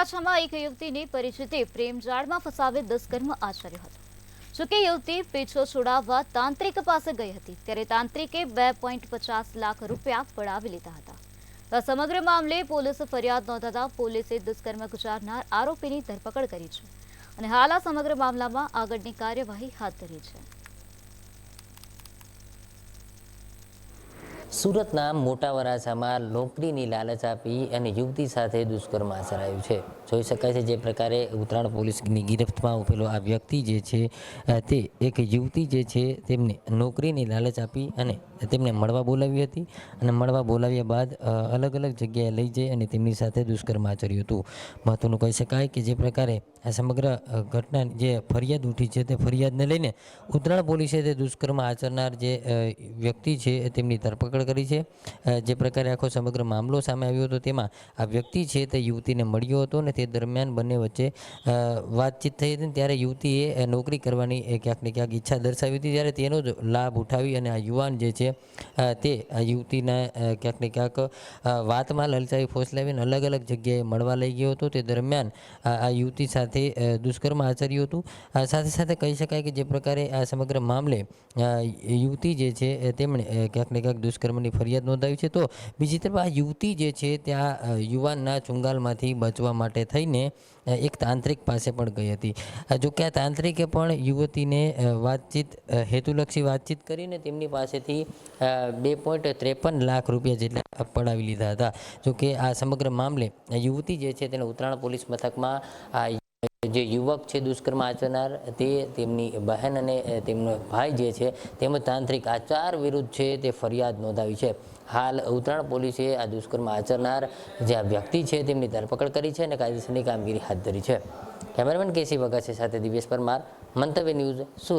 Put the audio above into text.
વરાછામાં એક યુવતીની પરિચિતે પ્રેમજાળમાં ફસાવી દુષ્કર્મ આચર્યો હતો. જોકે યુવતી પીછો છોડાવવા તાંત્રિક પાસે ગઈ હતી ત્યારે તાંત્રિકે 2.50 લાખ રૂપિયા પડાવી લીધા હતા. આ સમગ્ર મામલે પોલીસે ફરિયાદ નોંધાતા પોલીસે દુષ્કર્મ ગુજારનાર આરોપીની ધરપકડ કરી છે અને હાલ આ સમગ્ર મામલામાં આગળની કાર્યવાહી હાથ ધરી છે. સુરતના મોટા વરાછામાં નોકરીની લાલચ આપી અને યુવતી સાથે દુષ્કર્મ આચરાયું છે. જોઈ શકાય છે જે પ્રકારે ઉત્તરાયણ પોલીસની ગિરફ્તમાં ઉભેલો આ વ્યક્તિ જે છે તે એક યુવતી જે છે તેમને નોકરીની લાલચ આપી અને તેમને મળવા બોલાવી હતી અને મળવા બોલાવ્યા બાદ અલગ અલગ જગ્યાએ લઈ જઈ અને તેમની સાથે દુષ્કર્મ આચર્યું હતું. મહત્વનું કહી શકાય કે જે પ્રકારે આ સમગ્ર ઘટના જે ફરિયાદ ઉઠી છે તે ફરિયાદને લઈને ઉત્તરાયણ પોલીસે તે દુષ્કર્મ આચરનાર જે વ્યક્તિ છે તેમની ધરપકડ કરી છે. જે પ્રકારે આખો સમગ્ર મામલો સામે આવ્યો હતો તેમાં આ વ્યક્તિ છે તે યુવતીને મળ્યો હતો અને તે દરમિયાન બંને વચ્ચે વાતચીત થઈ હતી. ત્યારે યુવતીએ નોકરી કરવાની ક્યાંક ને ક્યાંક ઈચ્છા દર્શાવી હતી. ત્યારે તેનો જ લાભ ઉઠાવી અને આ યુવાન જે છે તે આ યુવતીના ક્યાંક ને ક્યાંક વાતમાં લલચાવી ફોસલાવીને અલગ અલગ જગ્યાએ મળવા લઈ ગયો હતો. તે દરમિયાન આ યુવતી સાથે દુષ્કર્મ આચર્યું હતું. સાથે સાથે કહી શકાય કે જે પ્રકારે આ સમગ્ર મામલે યુવતી જે છે તેમણે ક્યાંક ને ક્યાંક દુષ્કર્મની ફરિયાદ નોંધાવી છે. તો બીજી તરફ આ યુવતી જે છે ત્યાં યુવાનના ચુંગાલમાંથી બચવા માટે થઈને એક તાંત્રિક પાસે પણ ગઈ હતી. જો કે આ તાંત્રિકે પણ યુવતીને વાતચીત હેતુલક્ષી વાતચીત કરીને તેમની પાસેથી 2.53 લાખ રૂપિયા જેટલા પડાવી લીધા હતા. જો કે આ સમગ્ર મામલે યુવતી જે છે તેને ઉત્તરાયણ પોલીસ મથકમાં જે યુવક છે દુષ્કર્મ આચરનાર તે તેમની બહેન અને તેમનો ભાઈ જે છે તેમજ તાંત્રિક આ 4 વિરુદ્ધ છે તે ફરિયાદ નોંધાવી છે. હાલ ઉત્તરાયણ પોલીસે આ દુષ્કર્મ આચરનાર જે આ વ્યક્તિ છે તેમની ધરપકડ કરી છે અને કાયદેસરની કામગીરી હાથ ધરી છે. કેમેરામેન કેસી વગાસી સાથે દિવ્યેશ પરમાર, મંતવ્ય ન્યૂઝ, સુરત.